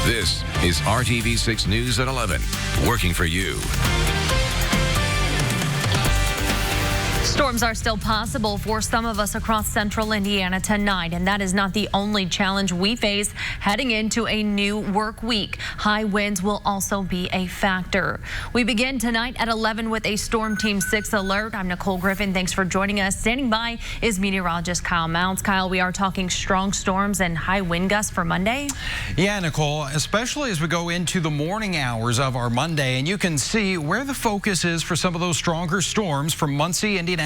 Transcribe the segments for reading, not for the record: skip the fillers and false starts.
This is RTV6 News at 11, working for you. Storms are still possible for some of us across central Indiana tonight, and that is not the only challenge we face heading into a new work week. High winds will also be a factor. We begin tonight at 11 with a Storm Team 6 alert. I'm Nicole Griffin. Thanks for joining us. Standing by is meteorologist Kyle Mounts. Kyle, we are talking strong storms and high wind gusts for Monday. Yeah, Nicole, especially as we go into the morning hours of our Monday, and you can see where the focus is for some of those stronger storms from Muncie, Indianapolis,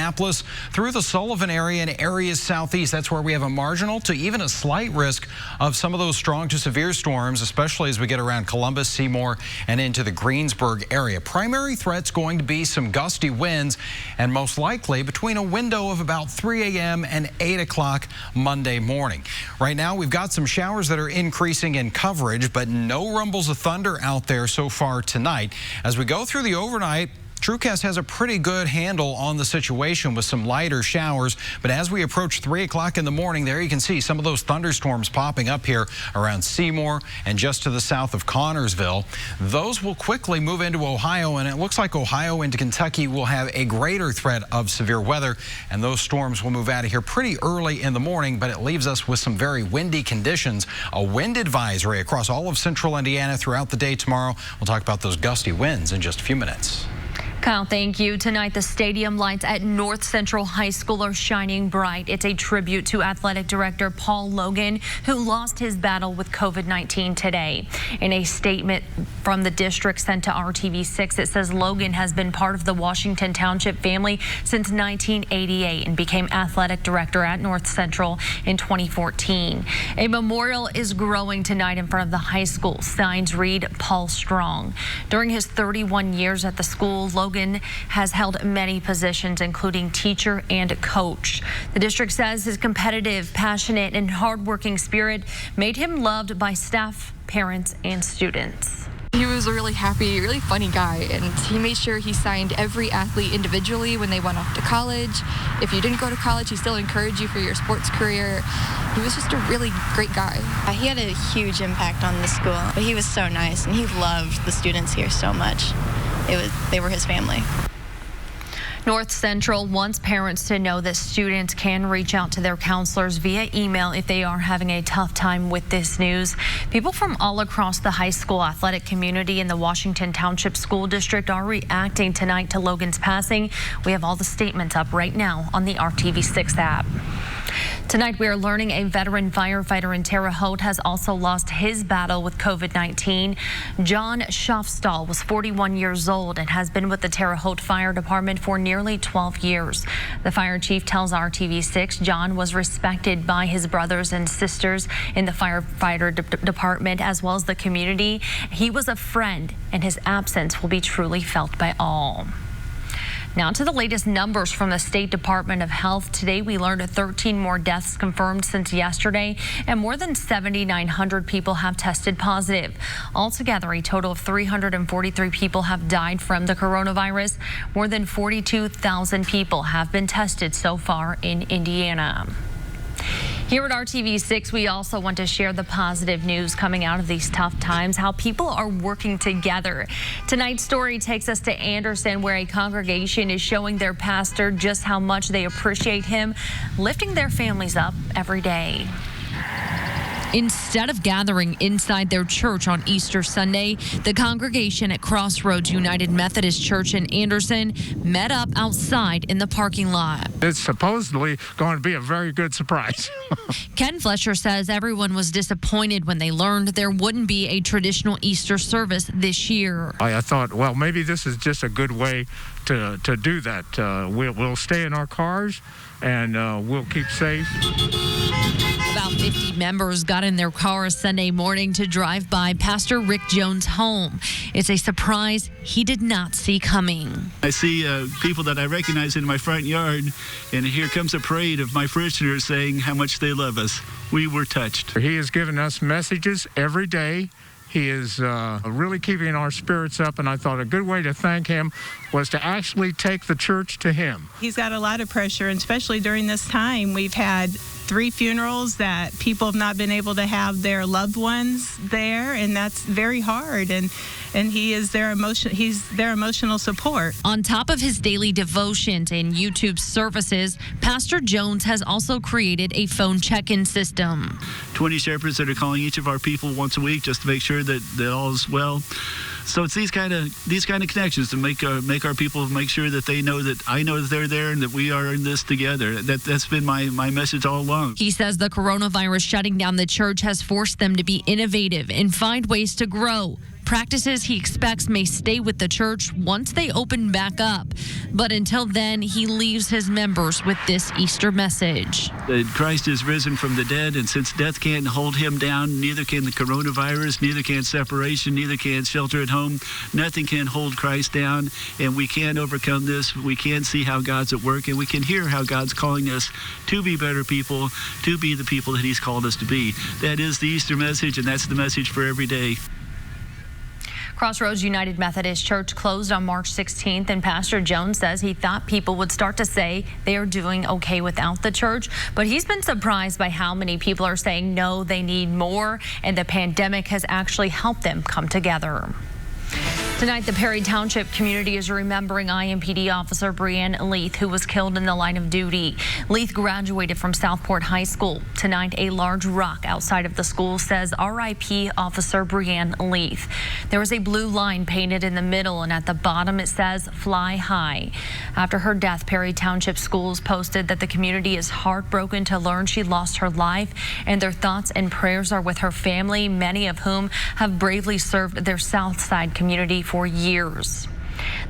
through the Sullivan area and areas southeast. That's where we have a marginal to even a slight risk of some of those strong to severe storms, especially as we get around Columbus, Seymour, and into the Greensburg area. Primary threat's going to be some gusty winds, and most likely between a window of about 3 a.m. and 8 o'clock Monday morning. Right now, we've got some showers that are increasing in coverage, but no rumbles of thunder out there so far tonight. As we go through the overnight, TrueCast has a pretty good handle on the situation with some lighter showers, but as we approach 3 o'clock in the morning, there you can see some of those thunderstorms popping up here around Seymour and just to the south of Connorsville. Those will quickly move into Ohio, and it looks like Ohio into Kentucky will have a greater threat of severe weather, and those storms will move out of here pretty early in the morning, but it leaves us with some very windy conditions. A wind advisory across all of central Indiana throughout the day tomorrow. We'll talk about those gusty winds in just a few minutes. Kyle, thank you. Tonight, the stadium lights at North Central High School are shining bright. It's a tribute to athletic director Paul Logan, who lost his battle with COVID-19 today. In a statement from the district sent to RTV6, it says Logan has been part of the Washington Township family since 1988 and became athletic director at North Central in 2014. A memorial is growing tonight in front of the high school. Signs read Paul Strong. During his 31 years at the school, Logan has held many positions, including teacher and coach. The district says his competitive, passionate, and hardworking spirit made him loved by staff, parents, and students. He was a really happy, really funny guy, and he made sure he signed every athlete individually when they went off to college. If you didn't go to college, he still encouraged you for your sports career. He was just a really great guy. He had a huge impact on the school, but he was so nice, and he loved the students here so much. They were his family. North Central wants parents to know that students can reach out to their counselors via email if they are having a tough time with this news. People from all across the high school athletic community in the Washington Township School District are reacting tonight to Logan's passing. We have all the statements up right now on the RTV6 app. Tonight, we are learning a veteran firefighter in Terre Haute has also lost his battle with COVID-19. John Schaffstall was 41 years old and has been with the Terre Haute Fire Department for nearly 12 years. The fire chief tells RTV6 John was respected by his brothers and sisters in the firefighter department as well as the community. He was a friend, and his absence will be truly felt by all. Now to the latest numbers from the State Department of Health. Today we learned 13 more deaths confirmed since yesterday, and more than 7,900 people have tested positive. Altogether, a total of 343 people have died from the coronavirus. More than 42,000 people have been tested so far in Indiana. Here at RTV6, we also want to share the positive news coming out of these tough times, how people are working together. Tonight's story takes us to Anderson, where a congregation is showing their pastor just how much they appreciate him, lifting their families up every day. Instead of gathering inside their church on Easter Sunday, the congregation at Crossroads United Methodist Church in Anderson met up outside in the parking lot. It's supposedly going to be a very good surprise. Ken Flesher says everyone was disappointed when they learned there wouldn't be a traditional Easter service this year. I thought, well, maybe this is just a good way to do that. We'll stay in our cars and we'll keep safe. About 50 members got in their cars Sunday morning to drive by Pastor Rick Jones' home. It's a surprise he did not see coming. I see people that I recognize in my front yard, and here comes a parade of my parishioners saying how much they love us. We were touched. He has given us messages every day. He is really keeping our spirits up, and I thought a good way to thank him was to actually take the church to him. He's got a lot of pressure, and especially during this time, we've had 3 funerals that people have not been able to have their loved ones there, and that's very hard. And he is their emotional support. On top of his daily devotions and YouTube services, Pastor Jones has also created a phone check-in system. 20 shepherds that are calling each of our people once a week just to make sure that all is well. So it's these kind of connections to make our people make sure that they know that I know that they're there and that we are in this together. That's been my message all along. He says the coronavirus shutting down the church has forced them to be innovative and find ways to grow. Practices he expects may stay with the church once they open back up. But until then, he leaves his members with this Easter message. That Christ is risen from the dead, and since death can't hold him down, neither can the coronavirus, neither can separation, neither can shelter at home. Nothing can hold Christ down, and we can overcome this. We can see how God's at work, and we can hear how God's calling us to be better people, to be the people that he's called us to be. That is the Easter message, and that's the message for every day. Crossroads United Methodist Church closed on March 16th, and Pastor Jones says he thought people would start to say they are doing okay without the church, but he's been surprised by how many people are saying no, they need more, and the pandemic has actually helped them come together. Tonight, the Perry Township community is remembering IMPD officer Brianne Leith, who was killed in the line of duty. Leith graduated from Southport High School. Tonight, a large rock outside of the school says RIP Officer Brianne Leith. There was a blue line painted in the middle, and at the bottom it says Fly High. After her death, Perry Township Schools posted that the community is heartbroken to learn she lost her life, and their thoughts and prayers are with her family, many of whom have bravely served their South Side community for years.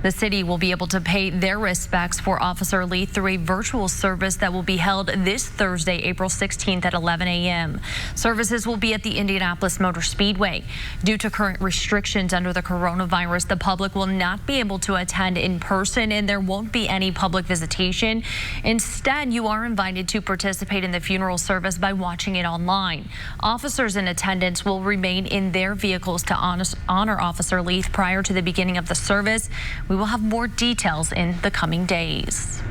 The city will be able to pay their respects for Officer Leith through a virtual service that will be held this Thursday, April 16th at 11 a.m. Services will be at the Indianapolis Motor Speedway. Due to current restrictions under the coronavirus, the public will not be able to attend in person, and there won't be any public visitation. Instead, you are invited to participate in the funeral service by watching it online. Officers in attendance will remain in their vehicles to honor Officer Leith prior to the beginning of the service. We will have more details in the coming days.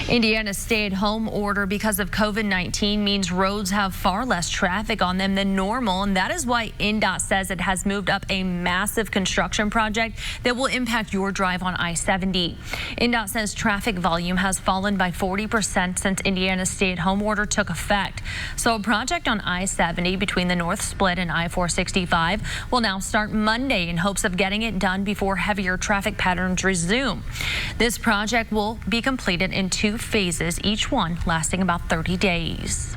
Indiana's stay-at-home order because of COVID-19 means roads have far less traffic on them than normal, and that is why INDOT says it has moved up a massive construction project that will impact your drive on I-70. INDOT says traffic volume has fallen by 40% since Indiana's stay-at-home order took effect. So a project on I-70 between the North Split and I-465 will now start Monday in hopes of getting it done before heavier traffic patterns resume. This project will be completed in 2 phases, each one lasting about 30 days.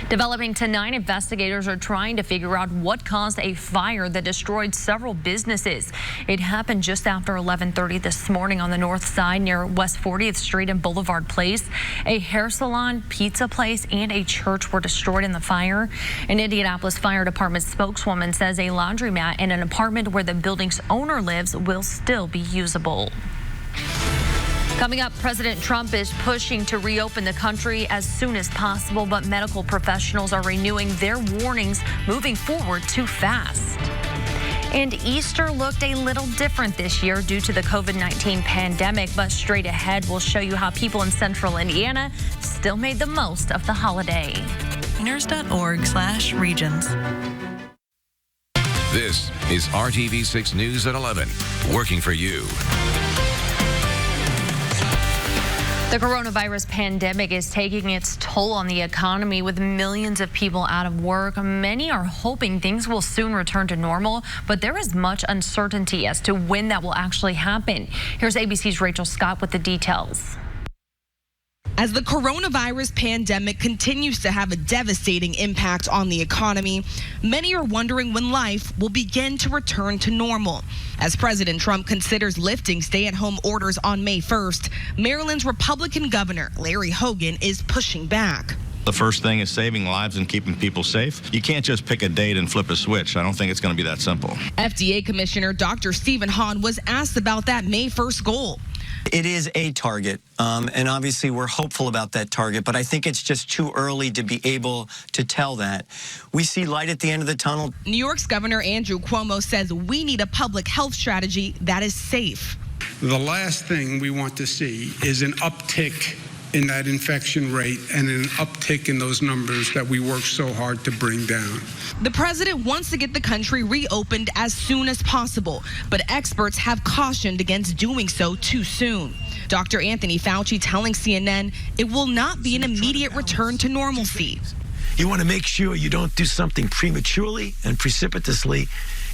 Developing tonight, investigators are trying to figure out what caused a fire that destroyed several businesses. It happened just after 11:30 this morning on the north side near West 40th Street and Boulevard Place. A hair salon, pizza place, and a church were destroyed in the fire. An Indianapolis Fire Department spokeswoman says a laundromat and an apartment where the building's owner lives will still be usable. Coming up, President Trump is pushing to reopen the country as soon as possible, but medical professionals are renewing their warnings, moving forward too fast. And Easter looked a little different this year due to the COVID-19 pandemic, but straight ahead, we'll show you how people in central Indiana still made the most of the holiday. Winners.org/regions. This is RTV6 News at 11, working for you. The coronavirus pandemic is taking its toll on the economy with millions of people out of work. Many are hoping things will soon return to normal, but there is much uncertainty as to when that will actually happen. Here's ABC's Rachel Scott with the details. As the coronavirus pandemic continues to have a devastating impact on the economy, many are wondering when life will begin to return to normal. As President Trump considers lifting stay-at-home orders on May 1st, Maryland's Republican Governor Larry Hogan is pushing back. The first thing is saving lives and keeping people safe. You can't just pick a date and flip a switch. I don't think it's going to be that simple. FDA Commissioner Dr. Stephen Hahn was asked about that May 1st goal. It is a target, and obviously we're hopeful about that target, but I think it's just too early to be able to tell that. We see light at the end of the tunnel. New York's Governor Andrew Cuomo says we need a public health strategy that is safe. The last thing we want to see is an uptick in that infection rate and an uptick in those numbers that we work so hard to bring down. The president wants to get the country reopened as soon as possible, but experts have cautioned against doing so too soon. Dr. Anthony Fauci telling CNN it will not be an immediate return to normalcy. You want to make sure you don't do something prematurely and precipitously.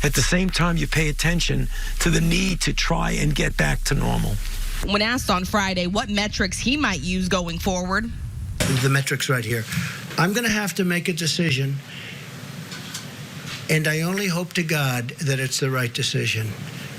At the same time, you pay attention to the need to try and get back to normal. When asked on Friday what metrics he might use going forward. The metrics right here. I'm going to have to make a decision, and I only hope to God that it's the right decision.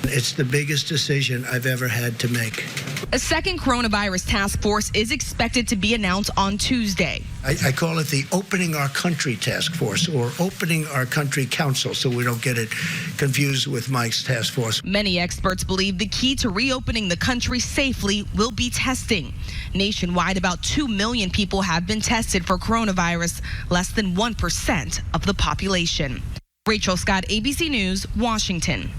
It's the biggest decision I've ever had to make. A second coronavirus task force is expected to be announced on Tuesday. I call it the Opening Our Country Task Force, or Opening Our Country Council, so we don't get it confused with Mike's task force. Many experts believe the key to reopening the country safely will be testing. Nationwide, about 2 million people have been tested for coronavirus, less than 1% of the population. Rachel Scott, ABC News, Washington.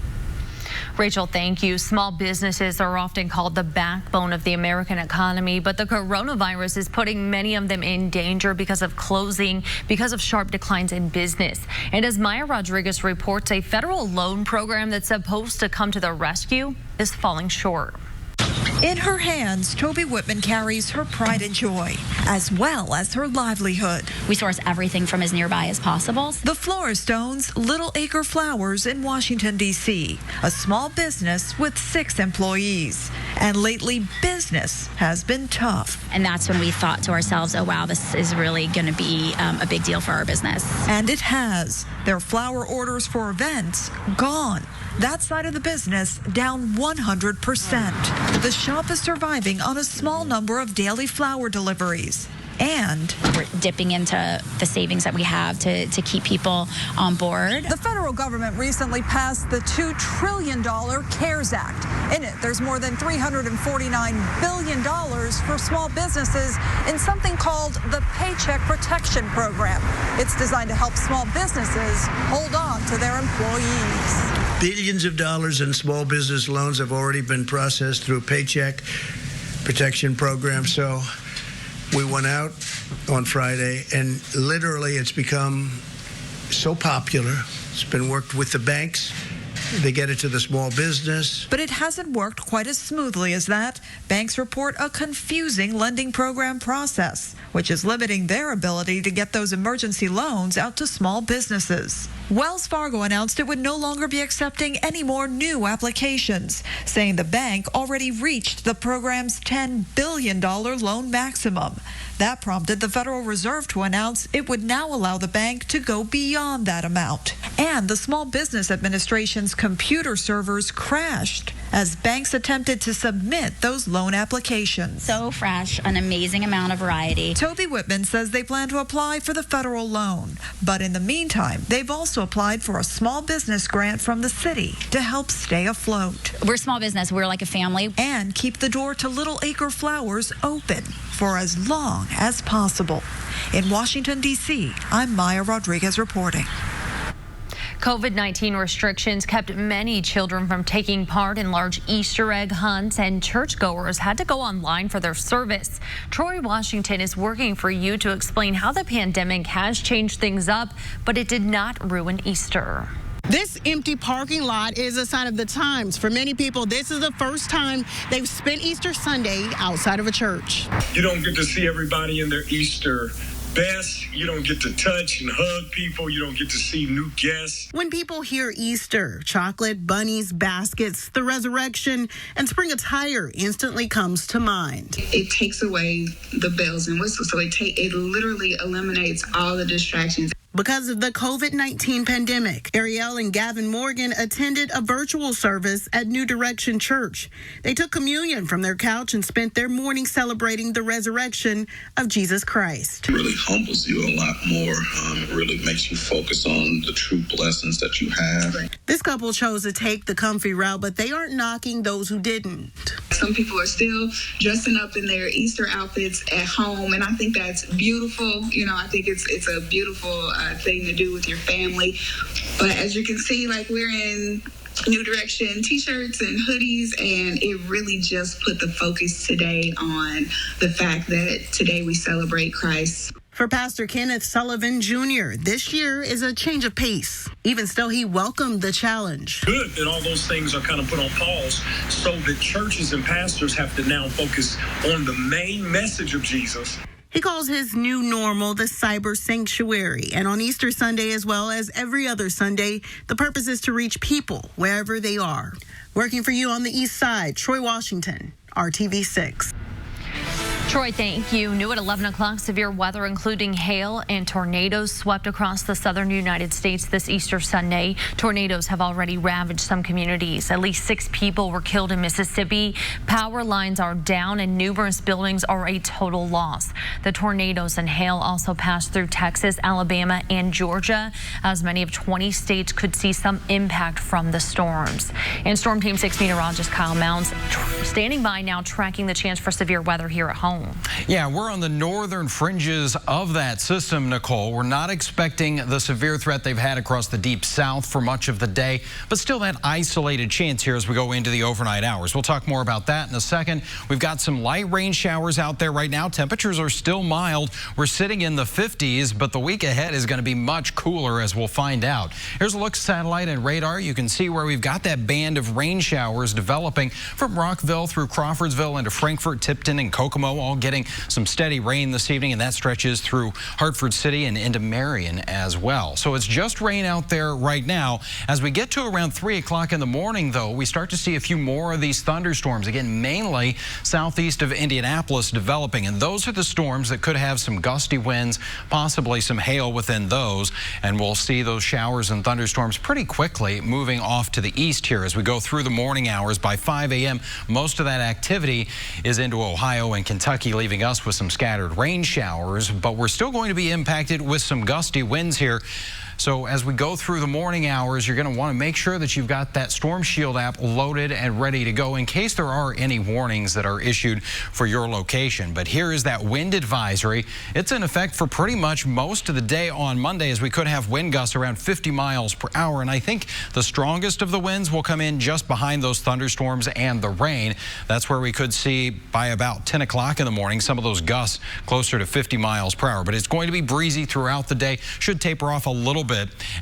Rachel, thank you. Small businesses are often called the backbone of the American economy, but the coronavirus is putting many of them in danger because of closing, because of sharp declines in business. And as Maya Rodriguez reports, a federal loan program that's supposed to come to the rescue is falling short. In her hands, Toby Whitman carries her pride and joy, as well as her livelihood. We source everything from as nearby as possible. The Floristones Little Acre Flowers in Washington, D.C., a small business with 6 employees. And lately, business has been tough. And that's when we thought to ourselves, oh, wow, this is really going to be a big deal for our business. And it has. Their flower orders for events gone. That side of the business down 100%. The shop is surviving on a small number of daily flower deliveries. And we're dipping into the savings that we have to keep people on board. The federal government recently passed the $2 trillion CARES Act. In it, there's more than $349 billion for small businesses in something called the Paycheck Protection Program. It's designed to help small businesses hold on to their employees. Billions of dollars in small business loans have already been processed through Paycheck Protection Program. So we went out on Friday, and literally it's become so popular. It's been worked with the banks. They get it to the small business. But it hasn't worked quite as smoothly as that. Banks report a confusing lending program process, which is limiting their ability to get those emergency loans out to small businesses. Wells Fargo announced it would no longer be accepting any more new applications, saying the bank already reached the program's $10 billion loan maximum. That prompted the Federal Reserve to announce it would now allow the bank to go beyond that amount. And the Small Business Administration's computer servers crashed as banks attempted to submit those loan applications. So fresh, an amazing amount of variety. Toby Whitman says they plan to apply for the federal loan. But in the meantime, they've also applied for a small business grant from the city to help stay afloat. We're a small business. We're like a family. And keep the door to Little Acre Flowers open for as long as possible. In Washington, D.C., I'm Maya Rodriguez reporting. COVID-19 restrictions kept many children from taking part in large Easter egg hunts, and churchgoers had to go online for their service. Troy Washington is working for you to explain how the pandemic has changed things up, but it did not ruin Easter. This empty parking lot is a sign of the times. For many people, this is the first time they've spent Easter Sunday outside of a church. You don't get to see everybody in their Easter best. You don't get to touch and hug people. You don't get to see new guests. When people hear Easter, chocolate, bunnies, baskets, the resurrection, and spring attire instantly comes to mind. It takes away the bells and whistles, so it literally eliminates all the distractions. Because of the COVID-19 pandemic, Ariel and Gavin Morgan attended a virtual service at New Direction Church. They took communion from their couch and spent their morning celebrating the resurrection of Jesus Christ. It really humbles you a lot more. It really makes you focus on the true blessings that you have. This couple chose to take the comfy route, but they aren't knocking those who didn't. Some people are still dressing up in their Easter outfits at home, and I think that's beautiful. You know, I think it's a beautiful thing to do with your family. But as you can see, like, we're in New Direction t-shirts and hoodies, and it really just put the focus today on the fact that today we celebrate Christ. For Pastor Kenneth Sullivan Jr., this year is a change of pace. Even still, he welcomed the challenge. Good that all those things are kind of put on pause so that churches and pastors have to now focus on the main message of Jesus. He calls his new normal the cyber sanctuary. And on Easter Sunday, as well as every other Sunday, the purpose is to reach people wherever they are. Working for you on the East Side, Troy Washington, RTV6. Troy, thank you. New at 11 o'clock, severe weather, including hail and tornadoes, swept across the southern United States this Easter Sunday. Tornadoes have already ravaged some communities. At least 6 people were killed in Mississippi. Power lines are down and numerous buildings are a total loss. The tornadoes and hail also passed through Texas, Alabama, and Georgia, as many of 20 states could see some impact from the storms. And Storm Team 6 meteorologist Kyle Mounds standing by now, tracking the chance for severe weather here at home. Yeah, we're on the northern fringes of that system, Nicole. We're not expecting the severe threat they've had across the deep south for much of the day, but still that isolated chance here as we go into the overnight hours. We'll talk more about that in a second. We've got some light rain showers out there right now. Temperatures are still mild. We're sitting in the 50s, but the week ahead is going to be much cooler, as we'll find out. Here's a look at satellite and radar. You can see where we've got that band of rain showers developing from Rockville through Crawfordsville into Frankfort, Tipton, and Kokomo, all getting some steady rain this evening, and that stretches through Hartford City and into Marion as well. So it's just rain out there right now. As we get to around 3 o'clock in the morning, though, we start to see a few more of these thunderstorms, again, mainly southeast of Indianapolis developing, and those are the storms that could have some gusty winds, possibly some hail within those, and we'll see those showers and thunderstorms pretty quickly moving off to the east here as we go through the morning hours. By 5 a.m., most of that activity is into Ohio and Kentucky, leaving us with some scattered rain showers, but we're still going to be impacted with some gusty winds here. So as we go through the morning hours, you're going to want to make sure that you've got that Storm Shield app loaded and ready to go in case there are any warnings that are issued for your location. But here is that wind advisory. It's in effect for pretty much most of the day on Monday, as we could have wind gusts around 50 miles per hour. And I think the strongest of the winds will come in just behind those thunderstorms and the rain. That's where we could see by about 10 o'clock in the morning some of those gusts closer to 50 miles per hour. But it's going to be breezy throughout the day. Should taper off a little bit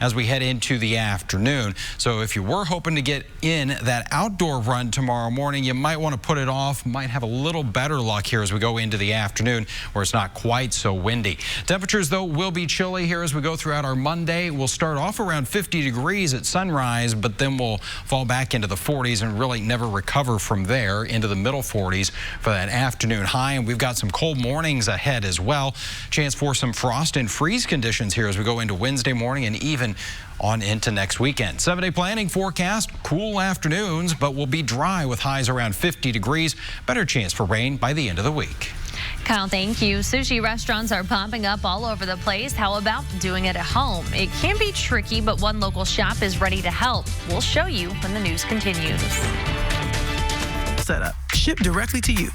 as we head into the afternoon. So if you were hoping to get in that outdoor run tomorrow morning, you might want to put it off. Might have a little better luck here as we go into the afternoon where it's not quite so windy. Temperatures, though, will be chilly here as we go throughout our Monday. We'll start off around 50 degrees at sunrise, but then we'll fall back into the 40s and really never recover from there into the middle 40s for that afternoon high. And we've got some cold mornings ahead as well. Chance for some frost and freeze conditions here as we go into Wednesday morning and even on into next weekend. 7-day planning forecast, cool afternoons, but will be dry with highs around 50 degrees. Better chance for rain by the end of the week. Kyle, thank you. Sushi restaurants are popping up all over the place. How about doing it at home? It can be tricky, but one local shop is ready to help. We'll show you when the news continues. Setup. Shipped directly to you.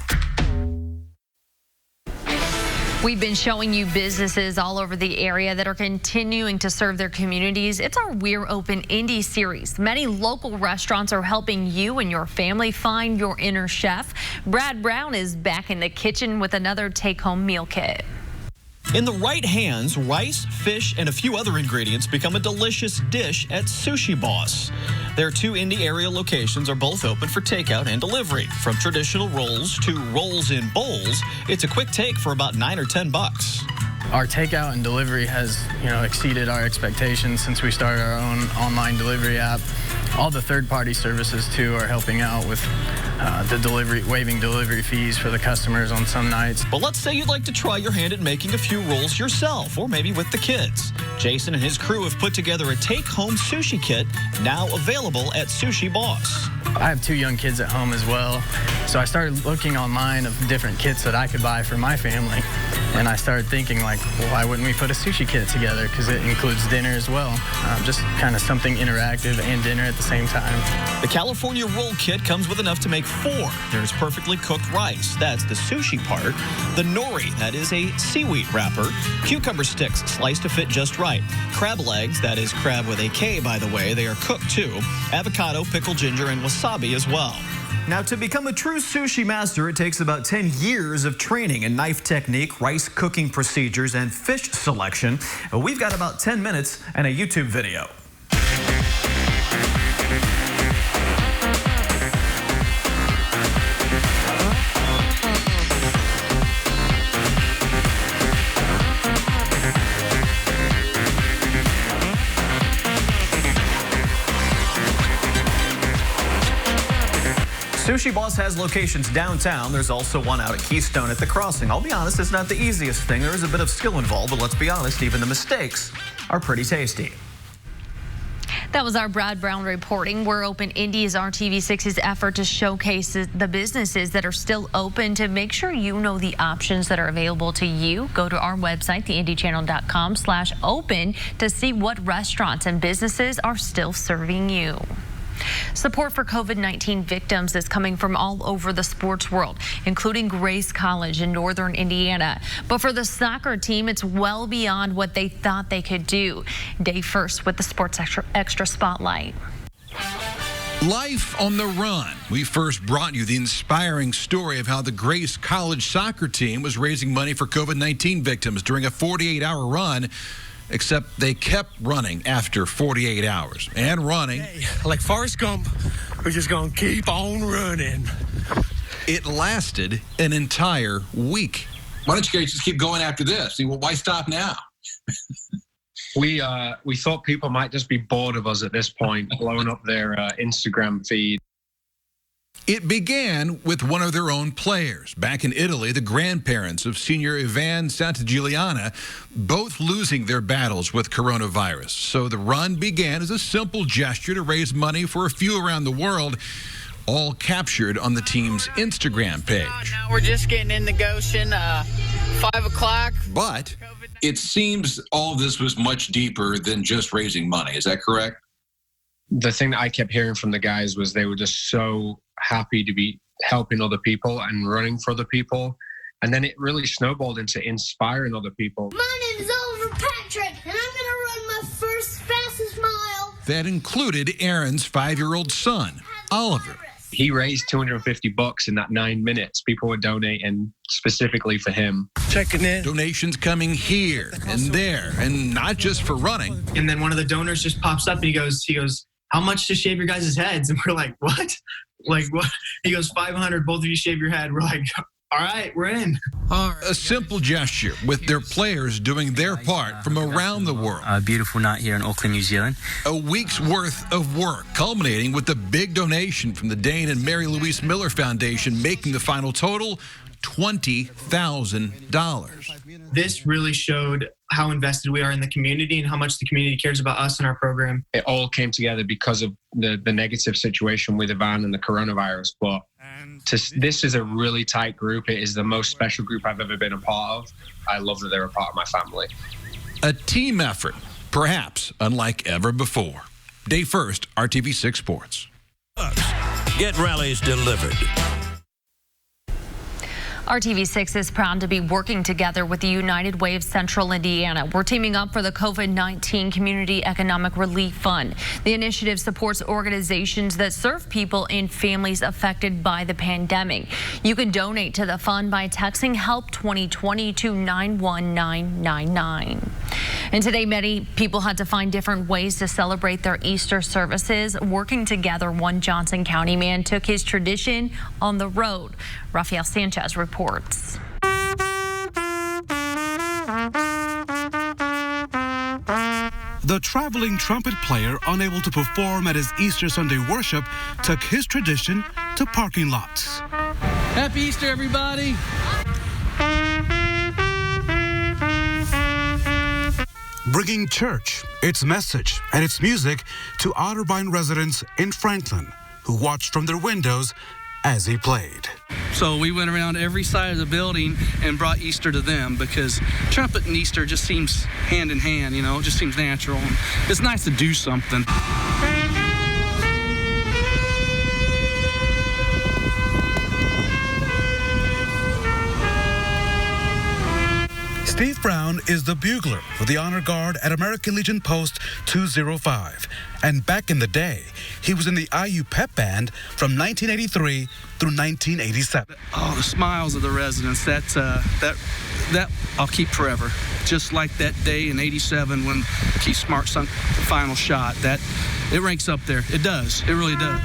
We've been showing you businesses all over the area that are continuing to serve their communities. It's our We're Open Indie series. Many local restaurants are helping you and your family find your inner chef. Brad Brown is back in the kitchen with another take-home meal kit. In the right hands, rice, fish, and a few other ingredients become a delicious dish at Sushi Boss. Their 2 Indy area locations are both open for takeout and delivery. From traditional rolls to rolls in bowls, it's a quick take for about $9 or $10. Our takeout and delivery has, exceeded our expectations since we started our own online delivery app. All the third-party services, too, are helping out with waiving delivery fees for the customers on some nights. But let's say you'd like to try your hand at making a few rolls yourself, or maybe with the kids. Jason and his crew have put together a take-home sushi kit, now available at Sushi Boss. I have 2 young kids at home as well, so I started looking online of different kits that I could buy for my family. And I started thinking, well, why wouldn't we put a sushi kit together? Because it includes dinner as well. Just kind of something interactive and dinner at the same time. The California Roll Kit comes with enough to make 4. There's perfectly cooked rice. That's the sushi part. The nori, that is a seaweed wrapper. Cucumber sticks sliced to fit just right. Crab legs, that is crab with a K, by the way. They are cooked too. Avocado, pickled ginger, and wasabi as well. Now, to become a true sushi master, it takes about 10 years of training in knife technique, rice cooking procedures, and fish selection. We've got about 10 minutes and a YouTube video. Sushi Boss has locations downtown. There's also one out at Keystone at the Crossing. I'll be honest, it's not the easiest thing. There is a bit of skill involved, but let's be honest, even the mistakes are pretty tasty. That was our Brad Brown reporting. We're Open Indy is RTV6's effort to showcase the businesses that are still open. To make sure you know the options that are available to you, go to our website, theindychannel.com/open, to see what restaurants and businesses are still serving you. Support for COVID-19 victims is coming from all over the sports world, including Grace College in northern Indiana. But for the soccer team, it's well beyond what they thought they could do. Day first with the Sports Extra Spotlight. Life on the run. We first brought you the inspiring story of how the Grace College soccer team was raising money for COVID-19 victims during a 48-hour run. Except they kept running after 48 hours and running. Hey, like Forrest Gump, we're just going to keep on running. It lasted an entire week. Why don't you guys just keep going after this? See, well, why stop now? We thought people might just be bored of us at this point, blowing up their Instagram feed. It began with one of their own players. Back in Italy, the grandparents of senior Ivan Santagiuliana both losing their battles with coronavirus. So the run began as a simple gesture to raise money for a few around the world, all captured on the team's Instagram page. Now we're just getting in the Goshen, 5 o'clock. But it seems all this was much deeper than just raising money. Is that correct? The thing that I kept hearing from the guys was they were just so happy to be helping other people and running for other people. And then it really snowballed into inspiring other people. My name is Oliver Patrick, and I'm going to run my first fastest mile. That included Aaron's 5-year-old son, Oliver. He raised $250 in that 9 minutes. People were donating specifically for him. Checking in. Donations coming here and there, and not just for running. And then one of the donors just pops up and he goes, how much to shave your guys' heads? And we're like, what? Like, what? He goes, 500, both of you shave your head. We're like, all right, we're in. A simple gesture with their players doing their part from around the world. A beautiful night here in Auckland, New Zealand. A week's worth of work, culminating with the big donation from the Dane and Mary Louise Miller Foundation, making the final total $20,000. This really showed how invested we are in the community and how much the community cares about us and our program. It all came together because of the negative situation with Ivan and the coronavirus. But this is a really tight group. It is the most special group I've ever been a part of. I love that they're a part of my family. A team effort, perhaps unlike ever before. Day first, RTV6 Sports. Get rallies delivered. RTV6 is proud to be working together with the United Way of Central Indiana. We're teaming up for the COVID-19 Community Economic Relief Fund. The initiative supports organizations that serve people and families affected by the pandemic. You can donate to the fund by texting HELP 2020 to 91999. And today, many people had to find different ways to celebrate their Easter services. Working together, one Johnson County man took his tradition on the road. Rafael Sanchez reports. The traveling trumpet player, unable to perform at his Easter Sunday worship, took his tradition to parking lots. Happy Easter, everybody. Bringing church, its message, and its music to Otterbein residents in Franklin, who watched from their windows as he played. So we went around every side of the building and brought Easter to them, because trumpet and Easter just seems hand in hand, you know, it just seems natural. And it's nice to do something. Steve Brown is the bugler for the Honor Guard at American Legion Post 205. And back in the day, he was in the IU Pep Band from 1983 through 1987. Oh, the smiles of the residents, that I'll keep forever. Just like that day in 87 when Keith Smart sunk the final shot. That it ranks up there. It does. It really does.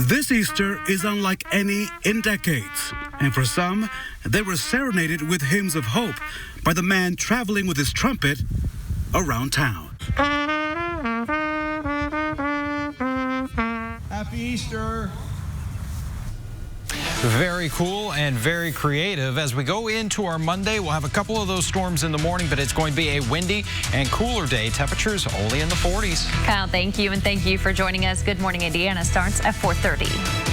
This Easter is unlike any in decades. And for some, they were serenaded with hymns of hope by the man traveling with his trumpet around town. Happy Easter. Very cool and very creative. As we go into our Monday, we'll have a couple of those storms in the morning, but it's going to be a windy and cooler day. Temperatures only in the 40s. Kyle, thank you, and thank you for joining us. Good Morning Indiana starts at 4:30.